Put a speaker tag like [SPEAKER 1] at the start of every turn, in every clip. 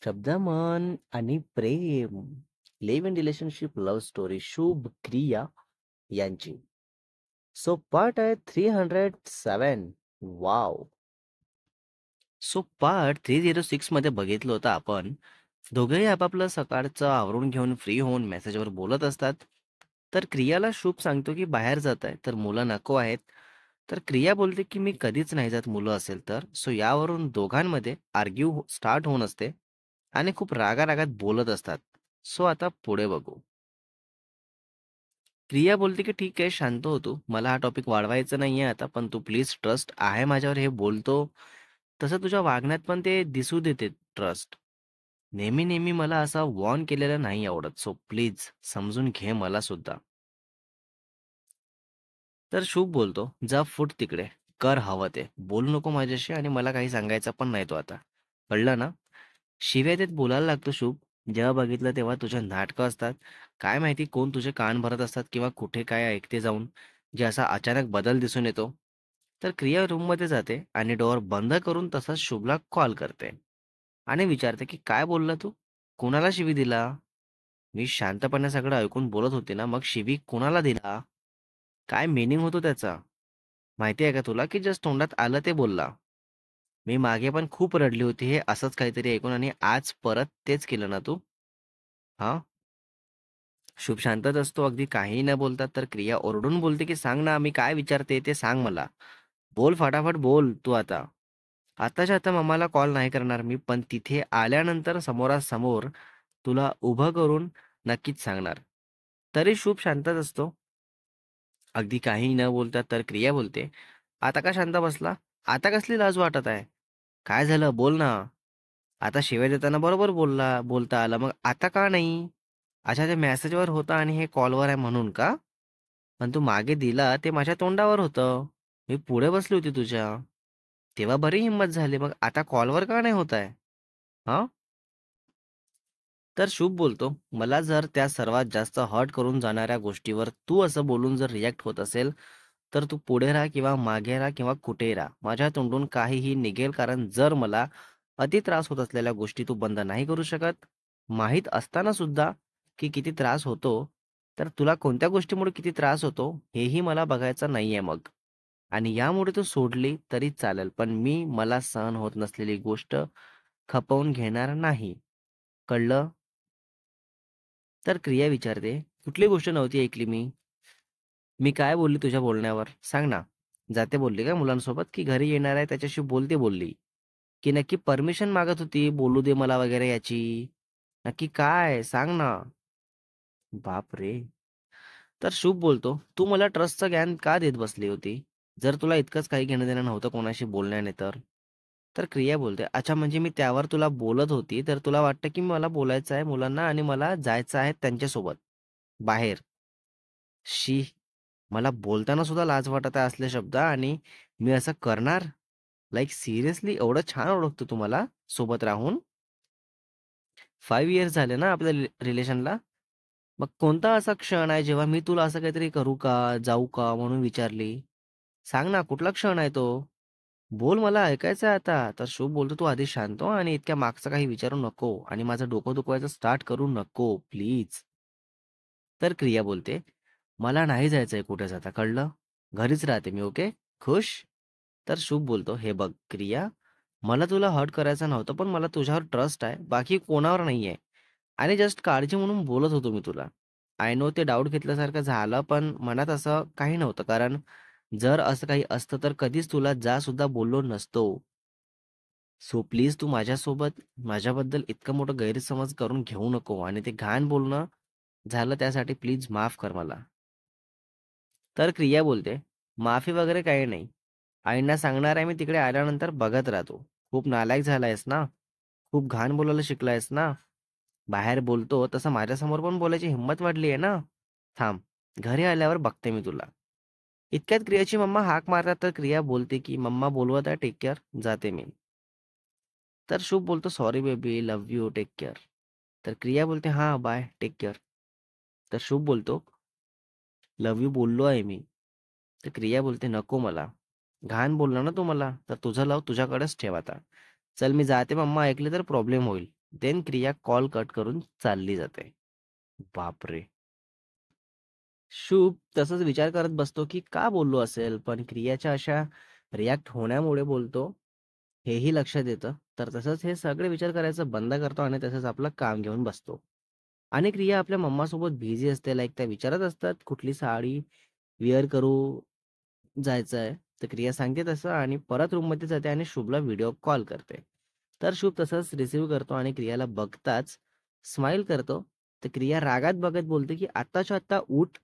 [SPEAKER 1] शब्द मन आणि प्रेम live in relationship love story शुभ क्रिया यांची. सो पार्ट आहे 307. वाव. सो पार्ट 306 मध्ये बघितलं होतं आपण. दोघेही आपापलं सकाळचं आवरून घेऊन फ्री होऊन मेसेजवर बोलत असतात. तर क्रियाला शुभ सांगतो की बाहेर जात आहे तर मुलं नको आहेत. तर क्रिया बोलते की मी कधीच नाही जात मुलं असेल तर. सो यावरून दोघांमध्ये आर्ग्यू स्टार्ट होऊन असते आणि खूप रागारागात बोलत असतात. सो आता पुढे बघू. प्रिया बोलते की ठीक आहे, शांत हो तू. मला हा टॉपिक वाढवायचा नाहीये आता, पण तू प्लीज ट्रस्ट आहे माझ्यावर हे बोलतो. तसं तुझ्या वागण्यात पण ते दिसू देते ट्रस्ट. नेहमी नेहमी मला असा वॉर्न केलेलं नाही आवडत. सो प्लीज समजून घे मला सुद्धा. तर शुभ बोलतो, जा फुट तिकडे. कर हवं ते. बोलू नको माझ्याशी आणि मला काही सांगायचं पण नाही तो आता. कळलं ना? शिव्या देत बोलायला लागतो शुभ. जेव्हा बघितलं तेव्हा तुझ्या नाटकं असतात. काय माहिती कोण तुझे कान भरत असतात किंवा कुठे काय ऐकते जाऊन, जे असा अचानक बदल दिसून येतो. तर क्रिया रूममध्ये जाते आणि डोअर बंद करून तसाच शुभला कॉल करते आणि विचारते की काय बोलला तू? कोणाला शिवी दिला? मी शांतपणे सगळं ऐकून बोलत होते ना, मग शिवी कोणाला दिला? काय मीनिंग होतो त्याचा? माहिती आहे का तुला की जस्ट तोंडात आलं ते बोलला. मी मागे पण खूप रडली होती हे असंच काहीतरी ऐकून आणि आज परत तेच केलं ना तू? हां? शुभ शांतच असतो अगदी काहीही न बोलता. तर क्रिया ओरडून बोलते की सांग ना, मी काय विचारते ते सांग मला. बोल फटाफट बोल तू आता. आत्ताच्या आता मम्माला कॉल नाही करणार मी, पण तिथे आल्यानंतर समोरासमोर तुला उभं करून नक्कीच सांगणार. तरी शुभ शांतच असतो. अगदी काहीही न बोलता. तर क्रिया बोलते, आता का शांत बसला? आता कसली लाज वाटत आहे? काय झालं बोल ना. आता शिव्या देताना बरोबर बोलता आलं, मग आता का नाही? अच्छा, ते मेसेजवर होतं आणि हे कॉलवर आहे म्हणून का? पण तू मागे दिला ते माझ्या तोंडावर होतं. मी पुढे बसली होती तुझ्या. तेव्हा बरी हिंमत झाली. मग आता कॉलवर का नाही होत आहे? हां? तर शुभ बोलतो, मला जर त्या सर्वात जास्त हर्ट करून जाणाऱ्या गोष्टीवर तू असं बोलून जर रिॲक्ट होत असेल, तर तू पुढे राहा किंवा मागे राहा किंवा कुठेही राहा. माझ्या तोंडून काहीही निघेल, कारण जर मला अति त्रास होत असलेल्या गोष्टी तू बंद नाही करू शकत, माहीत असताना सुद्धा की किती त्रास होतो, तर तुला कोणत्या गोष्टीमुळे किती त्रास होतो, हेही मला बघायचं नाहीये मग. आणि यामुळे तू सोडली तरी चालेल, पण मी मला सहन होत नसलेली गोष्ट खपवून घेणार नाही. कळलं? तर क्रिया विचारते, कुठली गोष्ट नव्हती ऐकली मी? मी काय बोलली तुझ्या बोलण्यावर? सांग ना. जाते बोलली का मुलांसोबत की घरी येणार आहे त्याच्याशी बोलते बोलली? की नक्की परमिशन मागत होती, बोलू दे मला वगैरे याची? नक्की काय? सांग ना. बापरे! तर शुभ बोलतो, "तू मला ट्रस्टचं ज्ञान का देत बसली होती? जर तुला इतकंच काही घेणं-देणं नव्हतं कोणाशी बोलण्याने तर?" तर क्रिया बोलते, "अच्छा, म्हणजे मी त्यावर तुला बोलत होती, तर तुला वाटतं की मला बोलायचं आहे मुलांना आणि मला जायचं आहे त्यांच्यासोबत बाहेर. शी! मला बोलताना सुद्धा लाज वाटत आहे असले शब्द आणि मी असं करणार? लाइक सिरियसली एवढं छान ओळखतो तू मला सोबत राहून? 5 इयर्स झाले ना आपल्या रिलेशनला. मग कोणता असा क्षण आहे जेव्हा मी तुला असं काहीतरी करू का, जाऊ का म्हणून विचारली? सांग ना कुठला क्षण आहे तो? बोल मला ऐकायचं आहे आता." तर शुभ बोलतो, "तू आधी शांत हो आणि इतक्या मागचं काही विचारू नको आणि माझं डोकं दुखवायचं स्टार्ट करू नको प्लीज." तर क्रिया बोलते, "मला नाही जायचंय कुठेच आता कळलं? घरीच राहते मी ओके? खुश?" तर शुभ बोलतो, "हे बघ क्रिया, मला तुला हर्ट करायचं नव्हतं, पण मला तुझ्यावर ट्रस्ट आहे, बाकी कोणावर नाहीये. आणि जस्ट काळजी म्हणून बोलत होतो मी तुला. आय नो ते डाऊट घेतल्यासारखं झालं, पण मनात असं काही नव्हतं. कारण जर असं काही असतं तर कधीच तुला जा सुद्धा बोललो नसतो. सो प्लीज तू माझ्यासोबत माझ्याबद्दल इतकं मोठं गैरसमज करून घेऊ नको आणि ते घाण बोलणं झालं त्यासाठी प्लीज माफ कर मला." तर क्रिया बोलते, "माफी वगैरे काही नाही. आईंना सांगणार आहे मी तिकडे आल्यानंतर बघत राहतो. खूप नालायक झालायस ना? खूप घाण बोलायला शिकलायस ना? बाहेर बोलतो तसं माझ्यासमोर पण बोलायची हिंमत वाढली आहे ना? थांब, घरी आल्यावर बघते मी तुला." इतक्यात क्रियाची मम्मा हाक मारतात तर क्रिया बोलते की मम्मा बोलवत आहे टेक केअर, जाते मी. तर शुभ बोलतो, "sorry baby, love you, take care." तर क्रिया बोलते, "हां, बाय, टेक केअर." तर शुभ बोलतो, "लव्ह यू बोललो आहे मी." तर क्रिया बोलते, "नको मला. घाण बोलला ना तू मला, तर तुझं लव तुझ्याकडेच ठेव आता. चल मी जाते, मम्मा ऐकली तर प्रॉब्लेम होईल." देन क्रिया कॉल कट करून चालली जाते. बापरे! शुभ तसंच विचार करत बसतो, की का बोललो असेल? पण क्रियाच्या अशा रिॲक्ट होण्यामुळे बोलतो, हेही लक्षात येतं. तर तसंच हे सगळे विचार करायचं बंद करतो आणि तसंच आपलं काम घेऊन बसतो. आणि क्रिया आपल्या मम्मासोबत बिझी असते. लाइक त्या विचारत असतात, कुठली साडी वेअर करू जायचंय. तर क्रिया सांगते तसं आणि परत रूममध्ये जाते आणि शुभला व्हिडिओ कॉल करते. तर शुभ तसंच रिसीव्ह करतो आणि क्रियाला बघताच स्माईल करतो. तर क्रिया रागात बघत बोलते, की "आत्ताच्या आत्ता उठ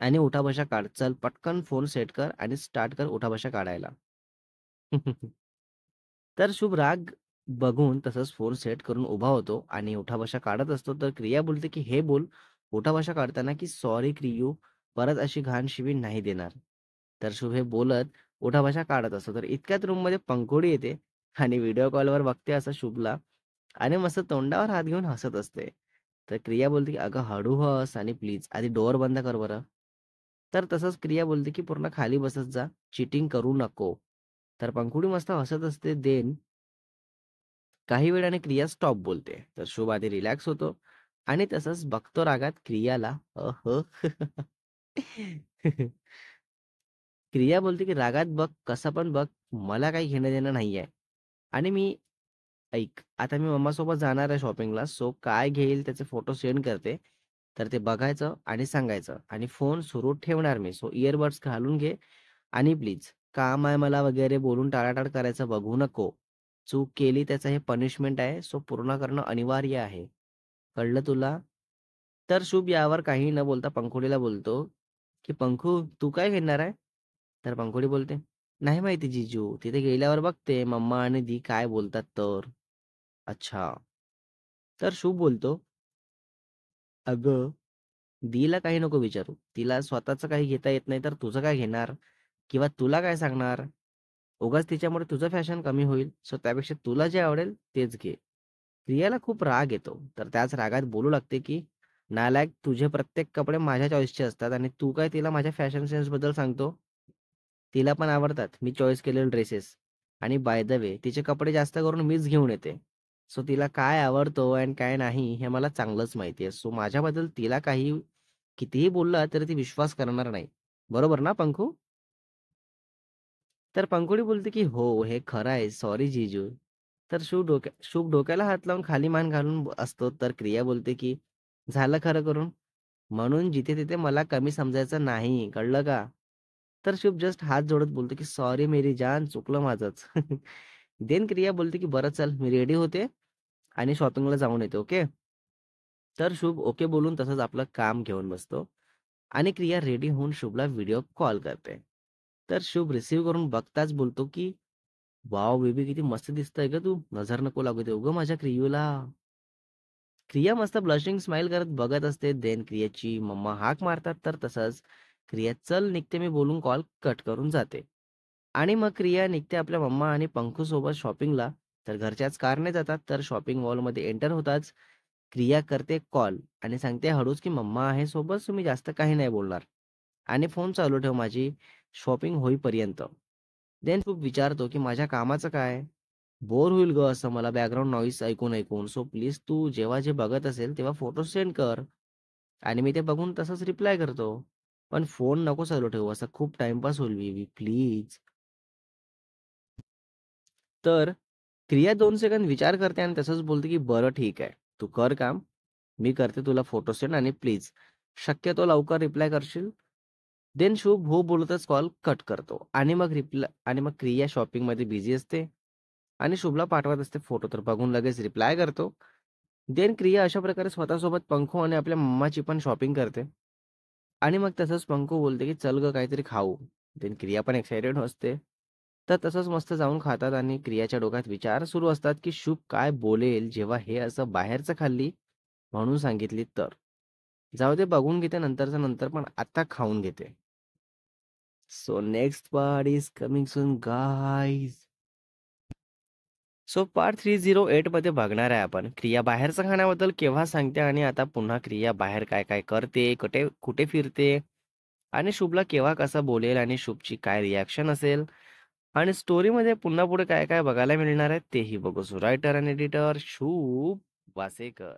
[SPEAKER 1] आणि उठाबशा काढ. चल पटकन फोन सेट कर आणि स्टार्ट कर उठाबशा काढायला." तर शुभ राग बघून तसंच फोन सेट करून उभा होतो आणि उठाबशा काढत असतो. तर क्रिया बोलते, की "हे बोल उठाबशा काढताना, की सॉरी क्रियू, परत अशी घाण शिवी नाही देणार." तर शुभ हे बोलत उठाबशा काढत असतो. तर इतक्यात रूममध्ये पंखोडी येते आणि व्हिडिओ कॉलवर बघते असं शुभला आणि मस्त तोंडावर हात घेऊन हसत असते. तर क्रिया बोलते, की "अगं हळू हस आणि प्लीज आधी डोअर बंद कर बरं." तर तसंच क्रिया बोलते, की "पूर्ण खाली बसत जा. चीटिंग करू नको." तर पंखुडी मस्त हसत असते. देन काही वेळाने क्रिया स्टॉप बोलते. तर शुभ आधी रिलॅक्स होतो आणि तसंच बघतो रागात क्रियाला. अहं. क्रिया बोलते, की "रागात बघ, कसं पण बघ, मला काही घेणं-देणं नाहीये. आणि मी ऐक, आता मी मम्मासोबत जाणार आहे शॉपिंगला, सो काय घेईल त्याचे फोटो सेंड करते. तर ते बघायचं आणि सांगायचं आणि फोन सुरू ठेवणार मी. सो इयरबड्स घालून घे आणि प्लीज काम आहे मला वगैरे बोलून टाळाटाळ करायचं बघू नको. चूक केली त्याचं हे पनिशमेंट आहे, सो पूर्ण करणं अनिवार्य आहे. कळलं तुला?" तर शुभ यावर काहीही न बोलता पंखुडीला बोलतो, की "पंखू, तू काय घेणार आहे?" तर पंखुडी बोलते, "नाही माहिती जीजू, तिथे गेल्यावर बघते मम्मा आणि दी काय बोलतात तर." अच्छा. तर शुभ बोलतो, "अगं, दीला काही नको विचारू. तिला स्वतःचं काही घेता येत नाही, तर तुझं काय घेणार? किंवा तुला काय सांगणार? उगाच तिच्यामुळे तुझं फॅशन कमी होईल. सो त्यापेक्षा तुला जे आवडेल तेच घे." प्रियाला खूप राग येतो. तर त्याच रागात बोलू लागते, की "नालायक, तुझे प्रत्येक कपडे माझ्या चॉईसचे असतात आणि तू काय तिला माझ्या फॅशन सेन्सबद्दल सांगतो? तिला पण आवडतात मी चॉईस केलेले ड्रेसेस आणि बाय द वे तिचे कपडे जास्त करून मीच घेऊन येते. सो तिला काय आवडतो आणि काय नाही हे मला चांगलंच माहिती आहे. सो माझ्याबद्दल तिला काही कितीही बोलला तरी ती विश्वास करणार नाही. बरोबर ना पंखू?" तर पंखुडी बोलते, की "हो, हे खरं आहे. सॉरी जीजू." तर शुभ डोक्याला हात लावून खाली मान घालून असतो. तर क्रिया बोलते, की "झालं खरं करून. म्हणून जिथे-तिथे मला कमी समजायचं नाही. कळलं का?" तर शुभ जस्ट हात जोडत बोलतो, की "सॉरी मेरी जान, चुकलं माझंच." देन क्रिया बोलते, की "बरं चल, मी रेडी होते आणि शॉपिंगला जाऊन येते, ओके?" तर शुभ ओके बोलून तसंच आपलं काम घेऊन बसतो आणि क्रिया रेडी होऊन शुभला व्हिडिओ कॉल करते. तर शुभ रिसीव्ह करून बघताच बोलतो, की "वॉव बेबी किती मस्त दिसतंय गं तू. नजर नको लागू देऊ गं माझ्या क्रियूला." क्रिया मस्त ब्लशिंग स्माईल करत बघत असते. देन क्रियाची मम्मा हाक मारतात. तर तसंच क्रिया "चल निघते मी" बोलून कॉल कट करून जाते. आणि मग क्रिया निघते आपल्या मम्मा आणि पंखू सोबत शॉपिंगला. तर घरच्याच कारने जातात. तर शॉपिंग मॉलमध्ये एंटर होताच क्रिया करते कॉल आणि सांगते हळूच, की "मम्मा आहे सोबत, सो मी जास्त काही नाही बोलणार आणि फोन चालू ठेव माझी शॉपिंग होईपर्यंत." देन खूप विचारतो, की "माझ्या कामाचं काय? बोर होईल गं असं मला बॅकग्राऊंड नॉईज ऐकून. सो प्लीज तू जेव्हा जे बघत असेल तेव्हा फोटो सेंड कर." आणि मी ते बघून तसंच रिप्लाय करतो. "पण फोन नको चालू ठेवू, असा खूप टाईमपास होईल बेबी प्लीज." तर क्रिया 2 सेकंद विचार करते आणि तसंच बोलते, की "बरं ठीक आहे. तू कर काम. मी करते तुला फोटो सेंड आणि प्लीज शक्यतो लवकर रिप्लाय करशील." देन शुभ हो बोलतच कॉल कट करतो आणि मग क्रिया शॉपिंगमध्ये बिझी असते आणि शुभला पाठवत असते फोटो. तर बघून लगेच रिप्लाय करतो. देन क्रिया अशा प्रकारे स्वतःसोबत पंखू आणि आपल्या मम्माची पण शॉपिंग करते आणि मग तसंच पंखू बोलते, की "चल गं काहीतरी खाऊ." देन क्रिया पण एक्साइटेड असते. तर तसंच मस्त जाऊन खातात आणि क्रियाच्या डोक्यात विचार सुरू असतात, की शुभ काय बोलेल जेव्हा हे असं बाहेरचं खाल्ली म्हणून सांगितली तर. जाऊ दे बघून घेते नंतरचं नंतर, पण आता खाऊन घेते. So next part is coming soon guys. So part 308 मध्ये बघणार आहे आपण क्रिया बाहेरचं खाण्याबद्दल केव्हा सांगते आणि आता पुन्हा क्रिया बाहेर काय काय करते, कुठे कुठे फिरते आणि शुभला केव्हा कसं बोलेल आणि शुभची काय रिॲक्शन असेल आणि स्टोरीमध्ये पुन्हा पुढे काय काय बघायला मिळणार आहे तेही बघू. सो रायटर आणि एडिटर शुभ वासेकर.